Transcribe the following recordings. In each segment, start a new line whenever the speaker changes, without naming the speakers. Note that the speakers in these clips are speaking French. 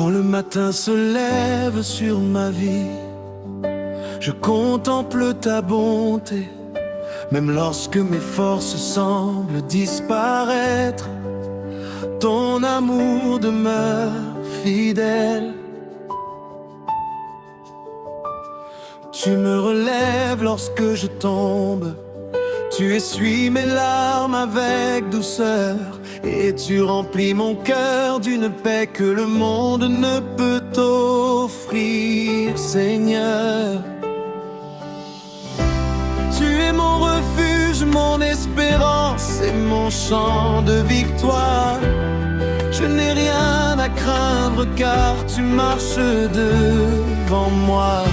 Quand le matin se lève sur ma vie, je contemple ta bonté. Même lorsque mes forces semblent disparaître, ton amour demeure fidèle. Tu me relèves lorsque je tombe, tu essuies mes larmes avec douceur, et tu remplis mon cœur d'une paix que le monde ne peut offrir, Seigneur. Tu es mon refuge, mon espérance et mon chant de victoire. Je n'ai rien à craindre car tu marches devant moi.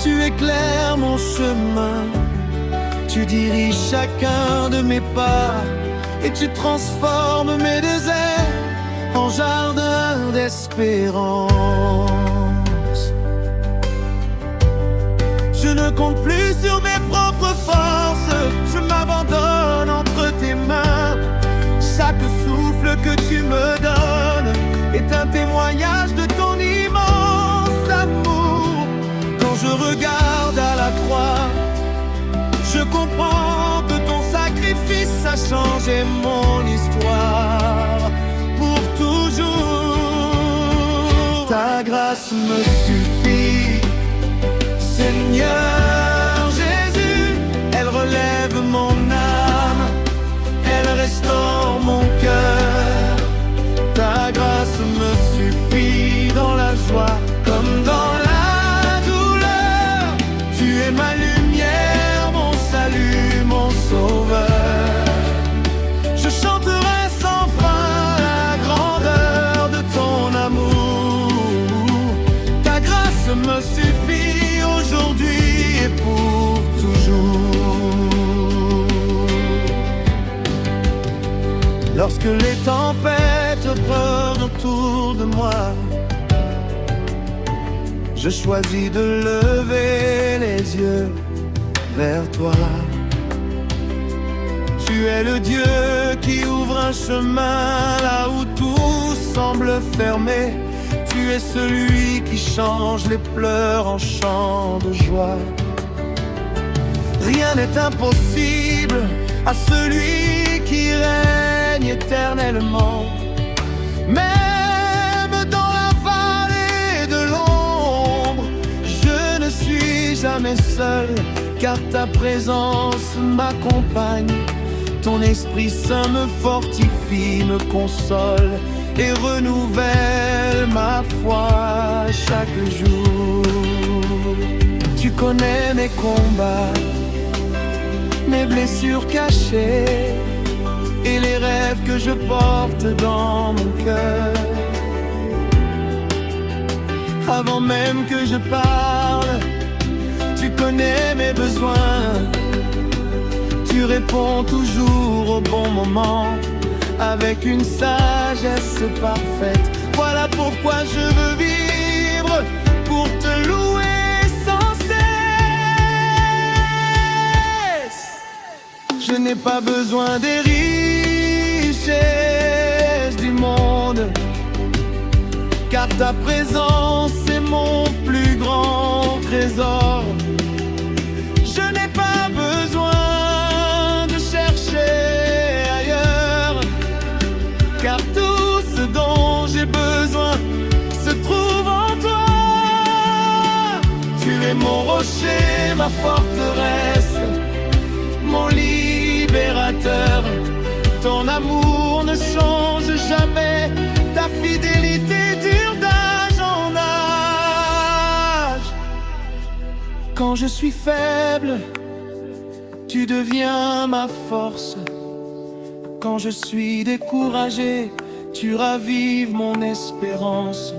Tu éclaires mon chemin, tu diriges chacun de mes pas, et tu transformes mes déserts en jardin d'espérance. Je ne compte plus sur mes propres forces, je m'abandonne entre tes mains. Chaque souffle que tu me donnes est un témoignage de ton immense amour. Quand je regarde à la croix, je comprends que ton sacrifice a changé mon histoire pour toujours. Ta grâce me suffit, Seigneur Jésus. Elle relève mon âme, elle restaure mon cœur. Ta grâce me suffit dans la joie comme dans la douleur. Tu es ma lumière, mon salut, mon sauveur. Je chanterai sans fin la grandeur de ton amour. Ta grâce me suffit aujourd'hui et pour toujours. Lorsque les tempêtes prennent autour de moi, je choisis de lever les yeux vers toi. Tu es le Dieu qui ouvre un chemin là où tout semble fermé. Tu es celui qui change les pleurs en chants de joie. Rien n'est impossible à celui qui règne éternellement. Même dans la vallée de l'ombre, je ne suis jamais seul, car ta présence m'accompagne. Ton Esprit Saint me fortifie, me console et renouvelle ma foi chaque jour. Tu connais mes combats, mes blessures cachées et les rêves que je porte dans mon cœur. Avant même que je parle, tu connais mes besoins. Tu réponds toujours au bon moment, avec une sagesse parfaite. Voilà pourquoi je veux vivre pour te louer sans cesse. Je n'ai pas besoin des richesses du monde, car ta présence est mon plus grand trésor. Je n'ai pas besoin de chercher ailleurs, car tout ce dont j'ai besoin se trouve en toi. Tu es mon rocher, ma forteresse, mon libérateur. Ton amour ne change jamais, ta fidélité dure d'âge en âge. Quand je suis faible, tu deviens ma force. Quand je suis découragé, tu ravives mon espérance.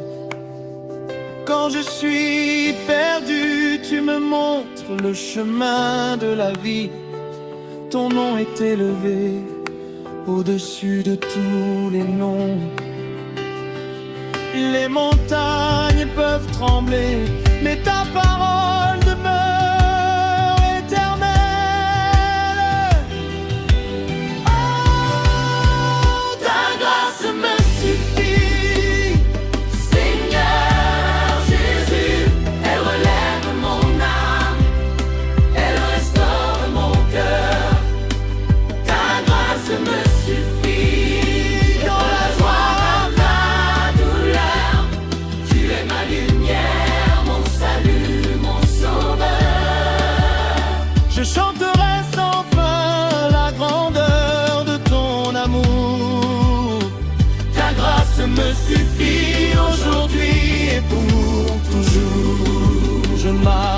Quand je suis perdu, tu me montres le chemin de la vie. Ton nom est élevé au-dessus de tous les noms. Les montagnes peuvent trembler, mais ta parole demeure éternelle. Oh, ta grâce me suffit, Seigneur.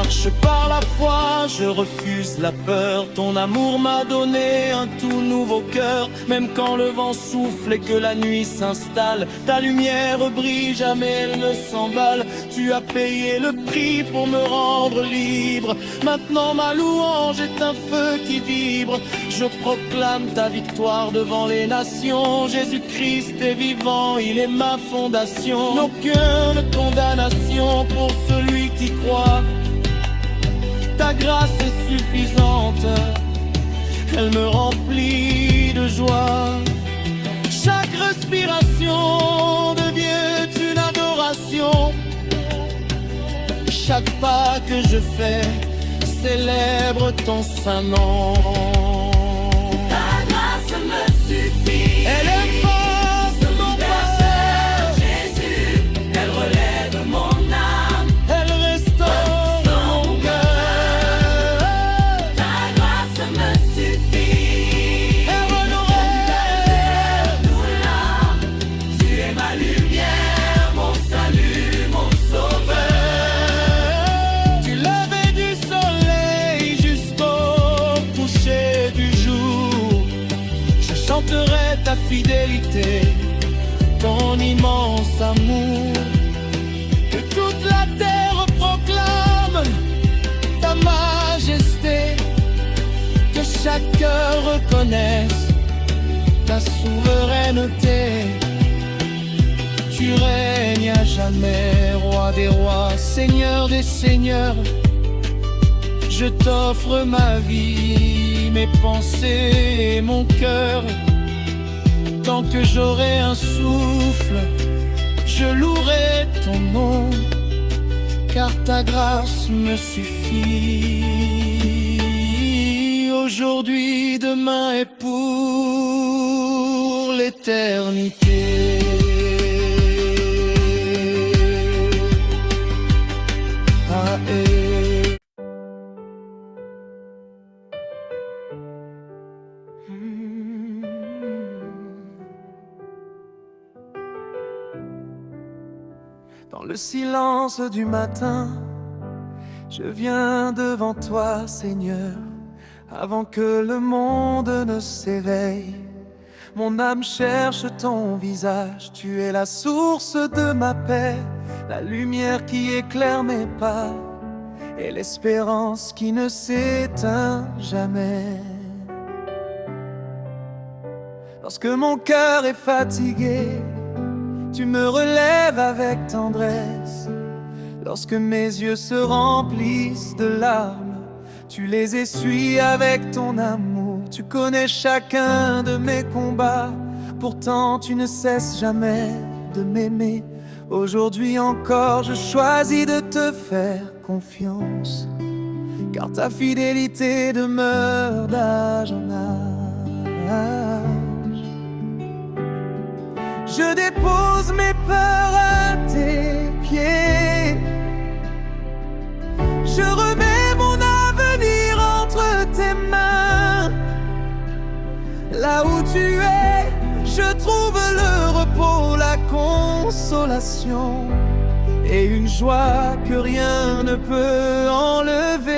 marche par la foi, je refuse la peur. Ton amour m'a donné un tout nouveau cœur. Même quand le vent souffle et que la nuit s'installe, ta lumière brille, jamais elle ne s'emballe. Tu as payé le prix pour me rendre libre. Maintenant ma louange est un feu qui vibre. Je proclame ta victoire devant les nations. Jésus-Christ est vivant, il est ma fondation. Aucune condamnation pour celui qui croit. Ta grâce est suffisante, elle me remplit de joie. Chaque respiration devient une adoration. Chaque pas que je fais célèbre ton saint nom.
Ta grâce me suffit.
Elle efface mon passé.
Jésus, elle relève mon âme.
Elle restaure mon cœur.
Ta grâce me suffit.
Elle renouvelle
nos larmes. Tu es ma lumière, mon salut, mon sauveur.
du lever du soleil jusqu'au coucher du jour. Je chanterai ta fidélité, ton immense amour. Que toute la terre proclame ta majesté. Que chaque cœur reconnaisse ta souveraineté. Tu règnes à jamais, roi des rois, seigneur des seigneurs. Je t'offre ma vie, mes pensées et mon cœur. Tant que j'aurai un souffle, je louerai ton nom, car ta grâce me suffit. Aujourd'hui, demain et pour l'éternité. Ah, eh. Dans le silence du matin, je viens devant toi, Seigneur, avant que le monde ne s'éveille. Mon âme cherche ton visage, tu es la source de ma paix, la lumière qui éclaire mes pas et l'espérance qui ne s'éteint jamais. Lorsque mon cœur est fatigué, tu me relèves avec tendresse. Lorsque mes yeux se remplissent de larmes, tu les essuies avec ton amour. Tu connais chacun de mes combats, pourtant tu ne cesses jamais de m'aimer. Aujourd'hui encore, je choisis de te faire confiance, car ta fidélité demeure d'âge en âge. Je dépose mes peurs à tes pieds. Je remets mon avenir entre tes mains. Là où tu es, je trouve le repos, la consolation et une joie que rien ne peut enlever.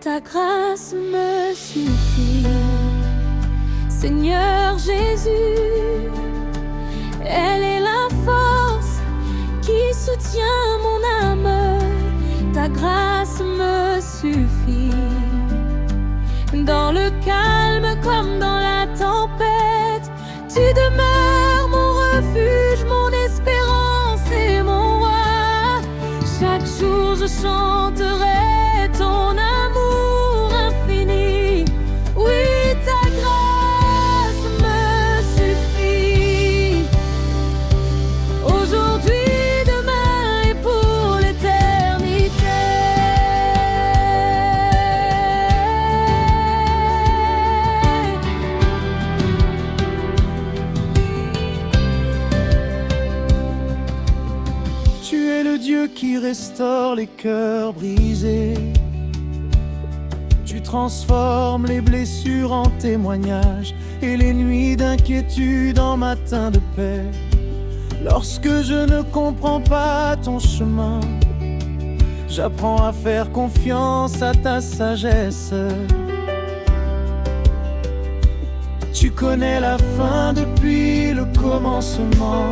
Ta grâce me suffit, Seigneur Jésus. Elle est la force qui soutient mon âme. Ta grâce me suffit. Dans le calme comme dans la tempête, tu demeures mon refuge, mon espérance et mon roi. Chaque jour je chanterai ton amour infini. Oui, ta grâce me suffit. Aujourd'hui, demain et pour l'éternité.
Tu es le Dieu qui restaure les cœurs brisés. Tu transformes les blessures en témoignages et les nuits d'inquiétude en matins de paix. Lorsque je ne comprends pas ton chemin, j'apprends à faire confiance à ta sagesse. Tu connais la fin depuis le commencement,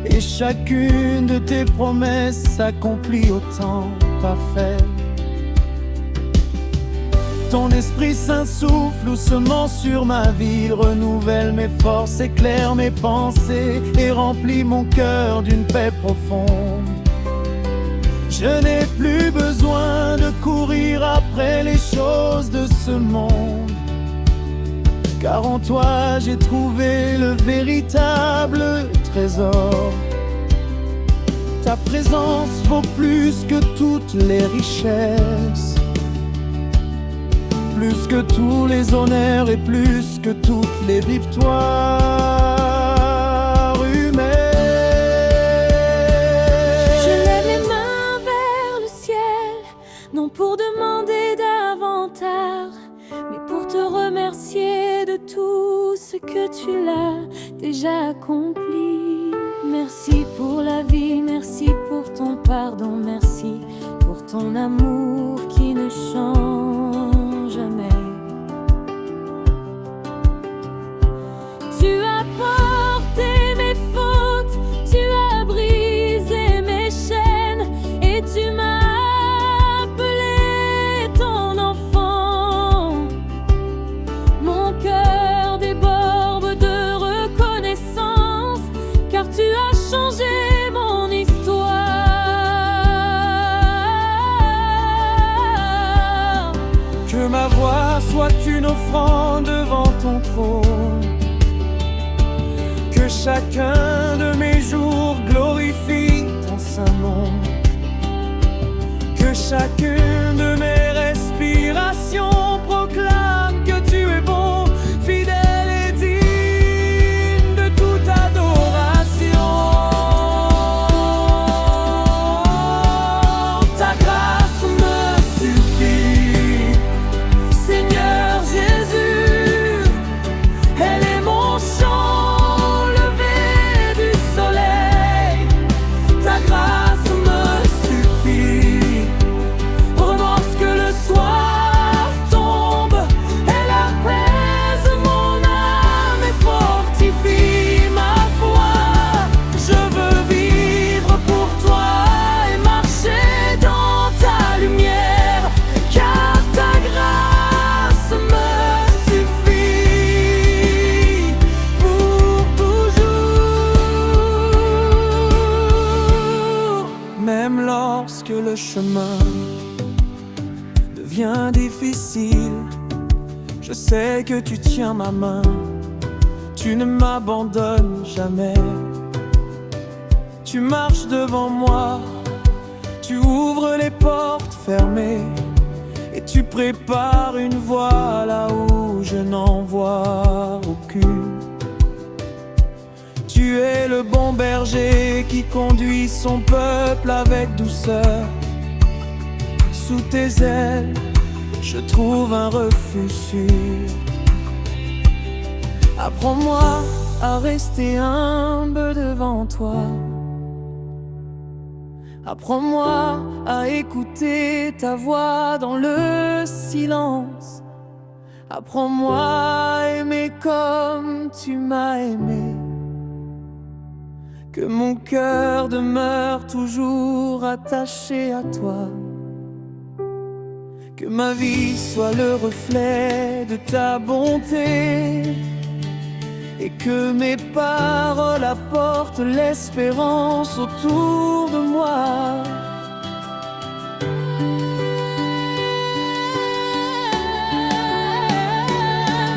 et chacune de tes promesses s'accomplit au temps parfait. Ton Esprit Saint souffle doucement sur ma vie, il renouvelle mes forces, éclaire mes pensées et remplit mon cœur d'une paix profonde. Je n'ai plus besoin de courir après les choses de ce monde, car en toi j'ai trouvé le véritable trésor. Ta présence vaut plus que toutes les richesses, plus que tous les honneurs et plus que toutes les victoires humaines.
Je lève les mains vers le ciel, non pour demander davantage, mais pour te remercier de tout ce que tu l'as déjà accompli. Merci pour la vie, merci pour ton pardon, merci pour ton amour qui ne change jamais. Tu as porté mes fautes, tu as brisé mes chaînes et tu m'as appelé ton enfant. Mon cœur déborde de reconnaissance, car tu as changé mon histoire.
Que ma voix soit une offrande devant ton trône, que chacun de mes jours glorifie ton saint nom, que chacune de mes respirations proclame que tu es bon, fidèle et digne de toute adoration. Ta grâce me suffit, Seigneur Jésus, elle est mon chant levé du soleil. Ta grâce me suffit, pendant que le soir tombe, elle apaise mon âme et fortifie ma foi. Je veux vivre pour toi et marcher dans ta lumière, car ta grâce me suffit pour toujours. Même lorsque le chemin devient difficile, je sais que tu tiens ma main, tu ne m'abandonnes jamais. Tu marches devant moi, tu ouvres les portes fermées, et tu prépares une voie là où je n'en vois aucune. Tu es le bon berger qui conduit son peuple avec douceur. Sous tes ailes, je trouve un refuge sûr. Apprends-moi à rester humble devant toi. Apprends-moi à écouter ta voix dans le silence. Apprends-moi à aimer comme tu m'as aimé. Que mon cœur demeure toujours attaché à toi. Que ma vie soit le reflet de ta bonté, et que mes paroles apportent l'espérance autour de moi.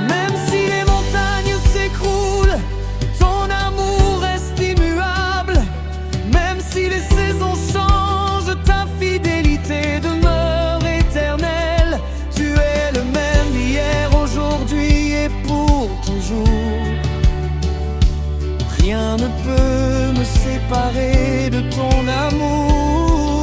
Même si les montagnes s'écroulent, ton amour reste immuable. Même si les saisons changent, ta fidélité demeure éternelle. Tu es le même hier, aujourd'hui et pour toujours. Rien ne peut me séparer de ton amour.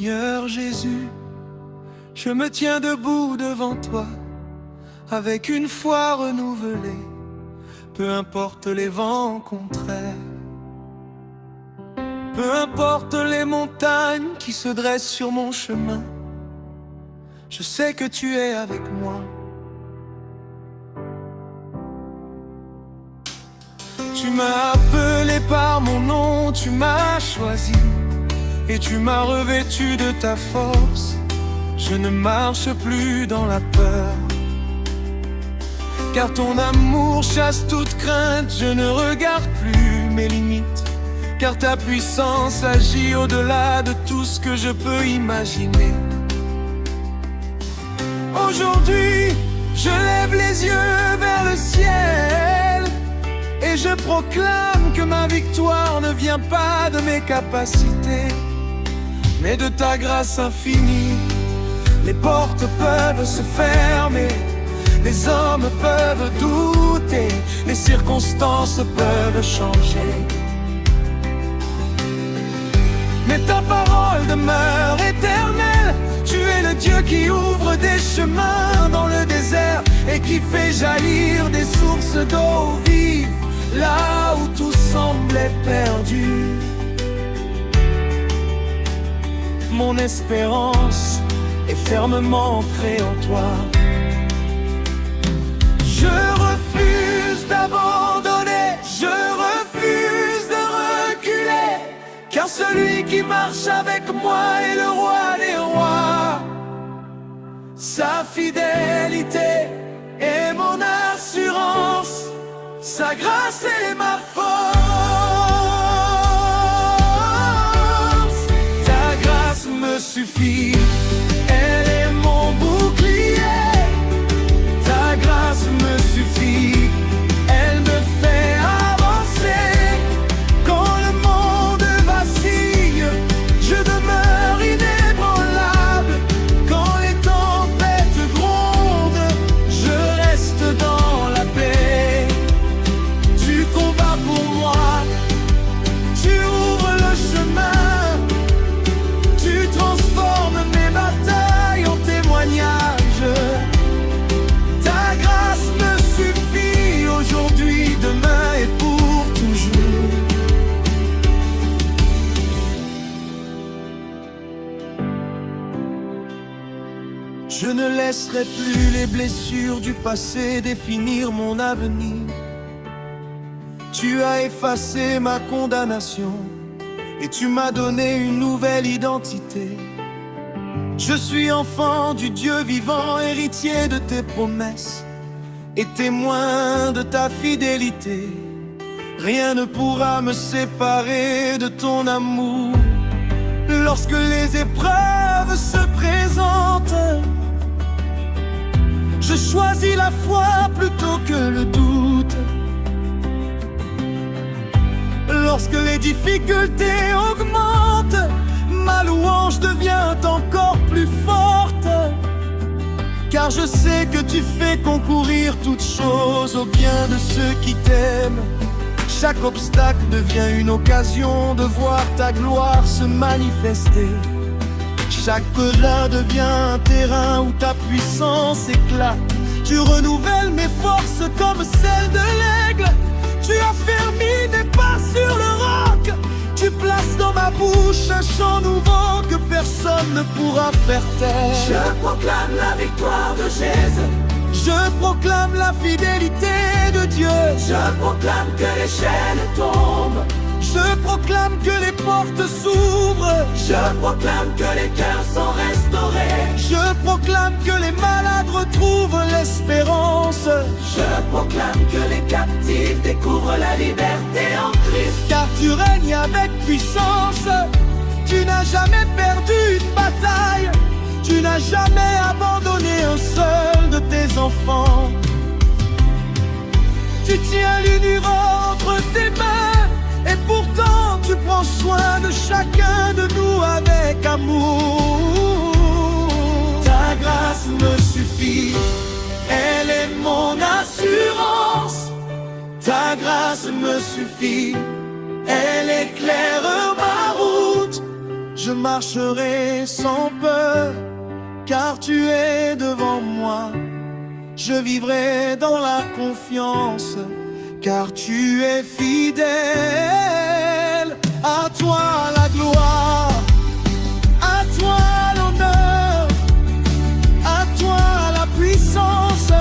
Seigneur Jésus, je me tiens debout devant toi, avec une foi renouvelée, peu importe les vents contraires. Peu importe les montagnes qui se dressent sur mon chemin, je sais que tu es avec moi. Tu m'as appelé par mon nom, tu m'as choisi, et tu m'as revêtu de ta force. Je ne marche plus dans la peur, car ton amour chasse toute crainte. Je ne regarde plus mes limites, car ta puissance agit au-delà de tout ce que je peux imaginer. Aujourd'hui, je lève les yeux vers le ciel, et je proclame que ma victoire ne vient pas de mes capacités, mais de ta grâce infinie. Les portes peuvent se fermer, les hommes peuvent douter, les circonstances peuvent changer, mais ta parole demeure éternelle. Tu es le Dieu qui ouvre des chemins dans le désert et qui fait jaillir des sources d'eau vive là où tout semblait perdu. Mon espérance est fermement ancrée en toi. Je refuse d'abandonner, je refuse de reculer, car celui qui marche avec moi est le roi des rois. Sa fidélité est mon assurance, sa grâce est ma force. Ta grâce me suffit, elle est mon bouclier. Ta grâce me suffit, elle me fait avancer. Quand le monde vacille, je demeure inébranlable. Quand les tempêtes grondent, je reste dans la paix. Tu combats pour moi, tu ouvres le chemin, tu transformes mes batailles en témoignages. Ta grâce me suffit aujourd'hui, demain et pour toujours. Je ne laisserai plus les blessures du passé définir mon avenir. Tu as effacé ma condamnation et tu m'as donné une nouvelle identité. Je suis enfant du Dieu vivant, héritier de tes promesses et témoin de ta fidélité. Rien ne pourra me séparer de ton amour. Lorsque les épreuves se présentent, je choisis la foi plutôt que le doute. Lorsque les difficultés augmentent, ma louange devient encore plus forte, car je sais que tu fais concourir toutes choses au bien de ceux qui t'aiment. Chaque obstacle devient une occasion de voir ta gloire se manifester. Chaque colin devient un terrain où ta puissance éclate. Tu renouvelles mes forces comme celles de l'aigle. Tu affermis mes pas sur le roc. Tu places dans ma bouche un chant nouveau que personne ne pourra faire taire.
Je proclame la victoire de Jésus.
Je proclame la fidélité de Dieu.
Je proclame que les chaînes tombent.
Je proclame que les portes s'ouvrent.
Je proclame que les cœurs sont restaurés.
Je proclame que les malades retrouvent l'espérance.
Je proclame que les captifs découvrent la liberté en Christ.
Car tu règnes avec puissance. Tu n'as jamais perdu une bataille. Tu n'as jamais abandonné un seul de tes enfants. Tu tiens l'univers entre tes mains, et pourtant tu prends soin de chacun de nous avec amour. Ta grâce me suffit, elle est mon assurance. Ta grâce me suffit, elle éclaire ma route. Je marcherai sans peur, car tu es devant moi. Je vivrai dans la confiance, car tu es fidèle. À toi la gloire, à toi l'honneur, à toi la puissance,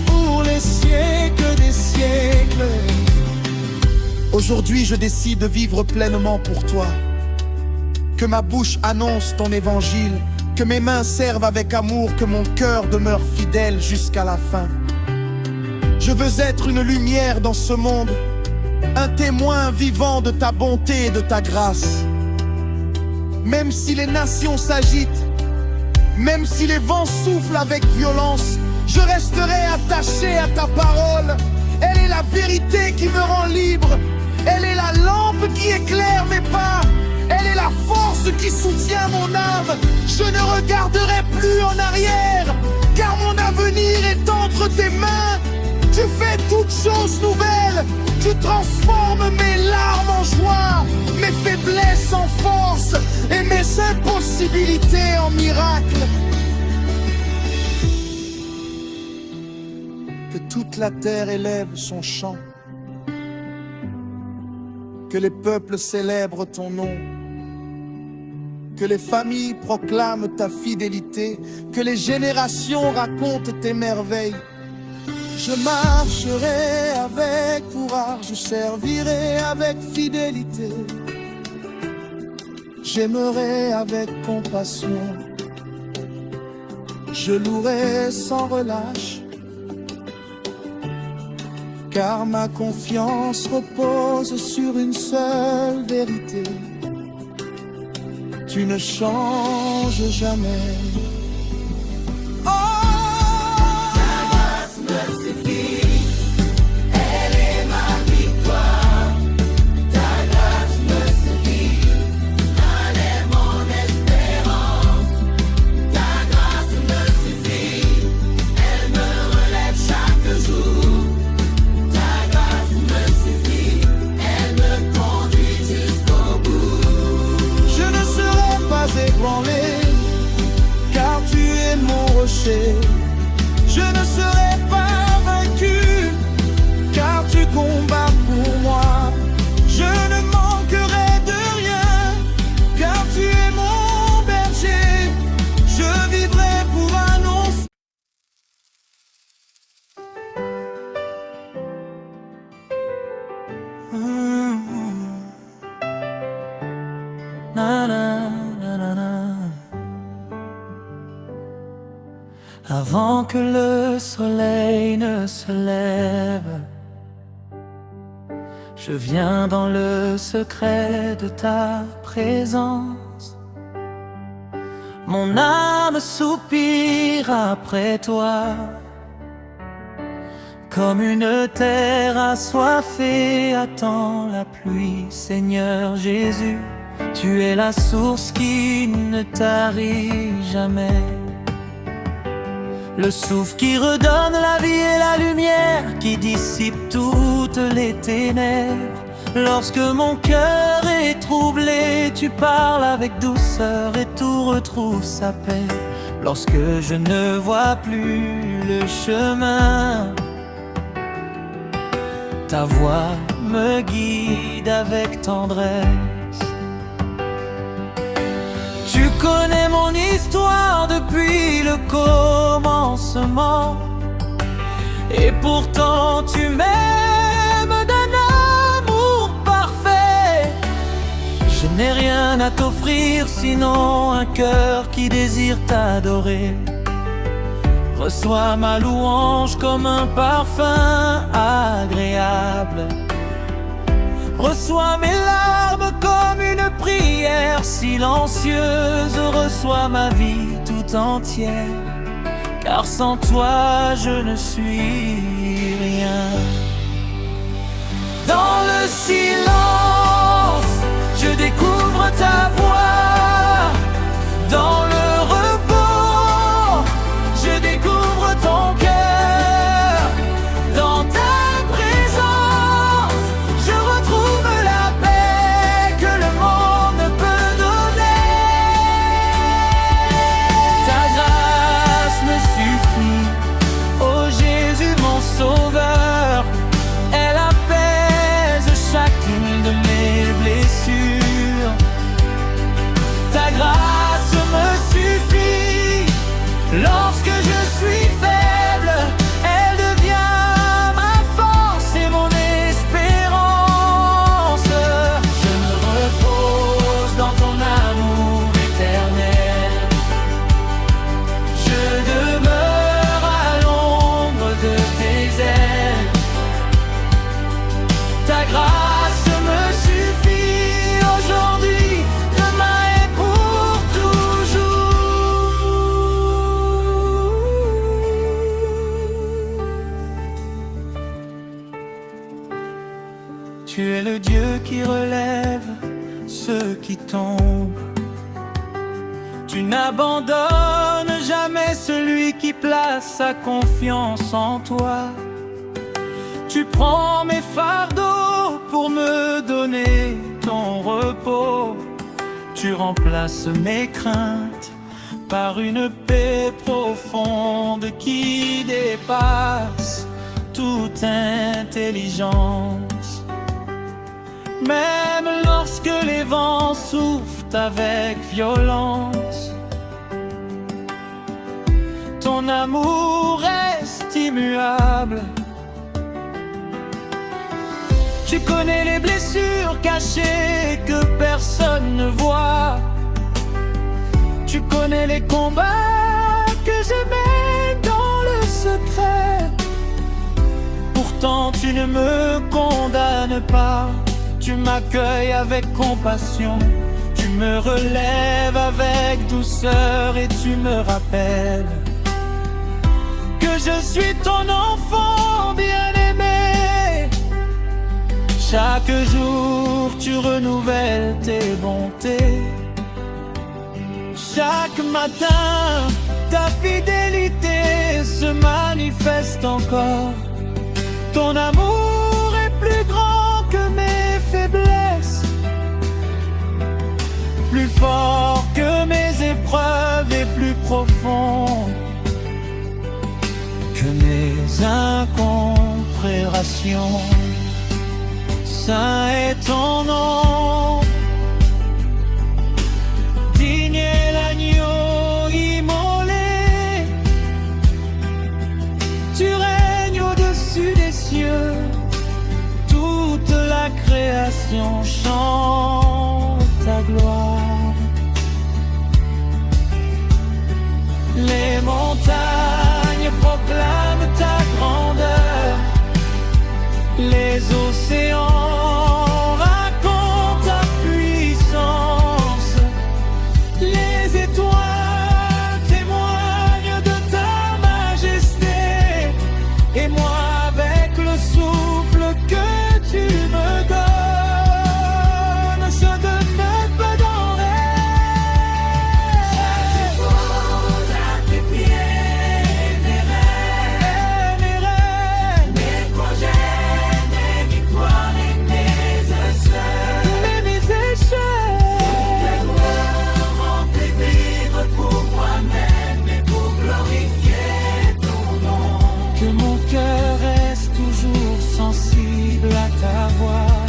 pour les siècles des siècles. Aujourd'hui je décide de vivre pleinement pour toi. Que ma bouche annonce ton évangile, que mes mains servent avec amour, que mon cœur demeure fidèle jusqu'à la fin. Je veux être une lumière dans ce monde, un témoin vivant de ta bonté et de ta grâce. Même si les nations s'agitent, même si les vents soufflent avec violence, je resterai attaché à ta parole. Elle est la vérité qui me rend libre, elle est la lampe qui éclaire mes pas, elle est la force qui soutient mon âme. Je ne regarderai plus en arrière, car mon avenir est entre tes mains. Tu fais toutes choses nouvelles, tu transformes mes larmes en joie, mes faiblesses en force et mes impossibilités en miracles. Que toute la terre élève son chant, que les peuples célèbrent ton nom, que les familles proclament ta fidélité, que les générations racontent tes merveilles. Je marcherai avec courage, je servirai avec fidélité, j'aimerai avec compassion, je louerai sans relâche, car ma confiance repose sur une seule vérité. Tu ne changes jamais. Oh,
ta grâce me suffit, elle est ma victoire. Ta grâce me suffit, elle est mon espérance. Ta grâce me suffit, elle me relève chaque jour. Ta grâce me suffit, elle me conduit jusqu'au bout.
je ne serai pas ébranlé, car tu es mon rocher. Je ne serai pas vaincu, car tu combats pour moi. Je ne manquerai de rien, car tu es mon berger. Je vivrai pour annoncer. Na, na, na, na, na. Avant que le soleil ne se lève, je viens dans le secret de ta présence. Mon âme soupire après toi, comme une terre assoiffée attend la pluie. Seigneur Jésus, tu es la source qui ne tarit jamais. Le souffle qui redonne la vie et la lumière, qui dissipe toutes les ténèbres. Lorsque mon cœur est troublé, tu parles avec douceur et tout retrouve sa paix. Lorsque je ne vois plus le chemin, ta voix me guide avec tendresse. Tu connais mon histoire depuis le commencement, et pourtant tu m'aimes d'un amour parfait. Je n'ai rien à t'offrir sinon un cœur qui désire t'adorer. Reçois ma louange comme un parfum agréable. Reçois mes larmes comme une prière silencieuse. Reçois ma vie tout entière, car sans toi je ne suis rien. Dans le silence, je découvre ta voix. Dans le repos, je découvre ton cœur. Dans ta présence, je retrouve la paix que le monde ne peut donner. Tu es le Dieu qui relève ceux qui tombent. Tu n'abandonnes jamais celui qui place sa confiance en toi. Tu prends mes fardeaux pour me donner ton repos. Tu remplaces mes craintes par une paix profonde qui dépasse toute intelligence. Même lorsque les vents soufflent avec violence, ton amour reste immuable. Tu connais les blessures cachées que personne ne voit. Tu connais les combats que je mène dans le secret. Pourtant tu ne me condamnes pas. Tu m'accueilles avec compassion. Tu me relèves avec douceur et tu me rappelles que je suis ton enfant bien-aimé. Chaque jour tu renouvelles tes bontés. Chaque matin ta fidélité se manifeste encore. Ton amour est plus grand que mes faiblesses, plus fort que mes épreuves et plus profond que mes incompréhensions. Saint est ton nom, digne est l'agneau immolé. Tu règnes au-dessus des cieux, toute la création chante ta gloire. Les montagnes proclament ta grandeur, les océans racontent ta puissance, les étoiles témoignent de ta majesté. Et moi, avec le souffle que tu me donnes, je ne peux d'en rêver.
Je pose à tes pieds mes rêves, mes projets, mes victoires et mes échecs.
mes échecs.
Tes gloires remplies vivre pour moi-même et pour glorifier ton nom.
Que mon cœur reste toujours sensible à ta voix.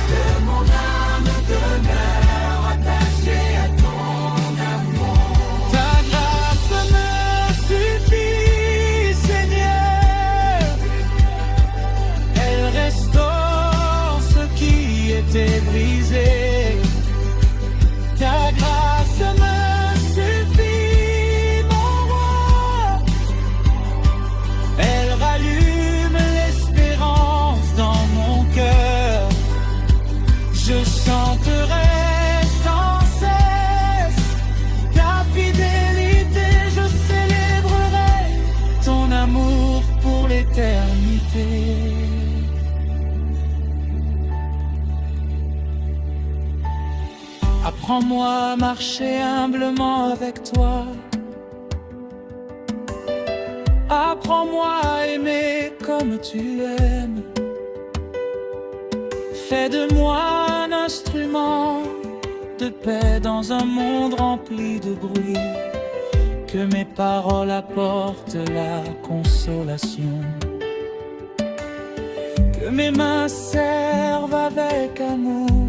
Que mon âme demeure attachée à ton amour.
Ta grâce me suffit, Seigneur. Elle restaure ce qui était brisé. Ta grâce me suffit, mon roi. Elle rallume l'espérance dans mon cœur. Je chanterai sans cesse ta fidélité. Je célébrerai ton amour pour l'éternité. Apprends-moi à marcher humblement avec toi. Apprends-moi à aimer comme tu aimes. Fais de moi un instrument de paix dans un monde rempli de bruit. Que mes paroles apportent la consolation. Que mes mains servent avec amour.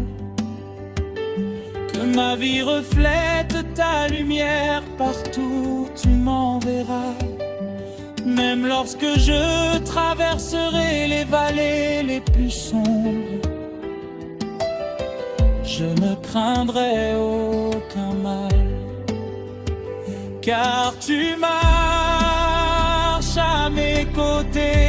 Que ma vie reflète ta lumière partout où tu m'enverras. Même lorsque je traverserai les vallées les plus sombres, je ne craindrai aucun mal. Car tu marches à mes côtés.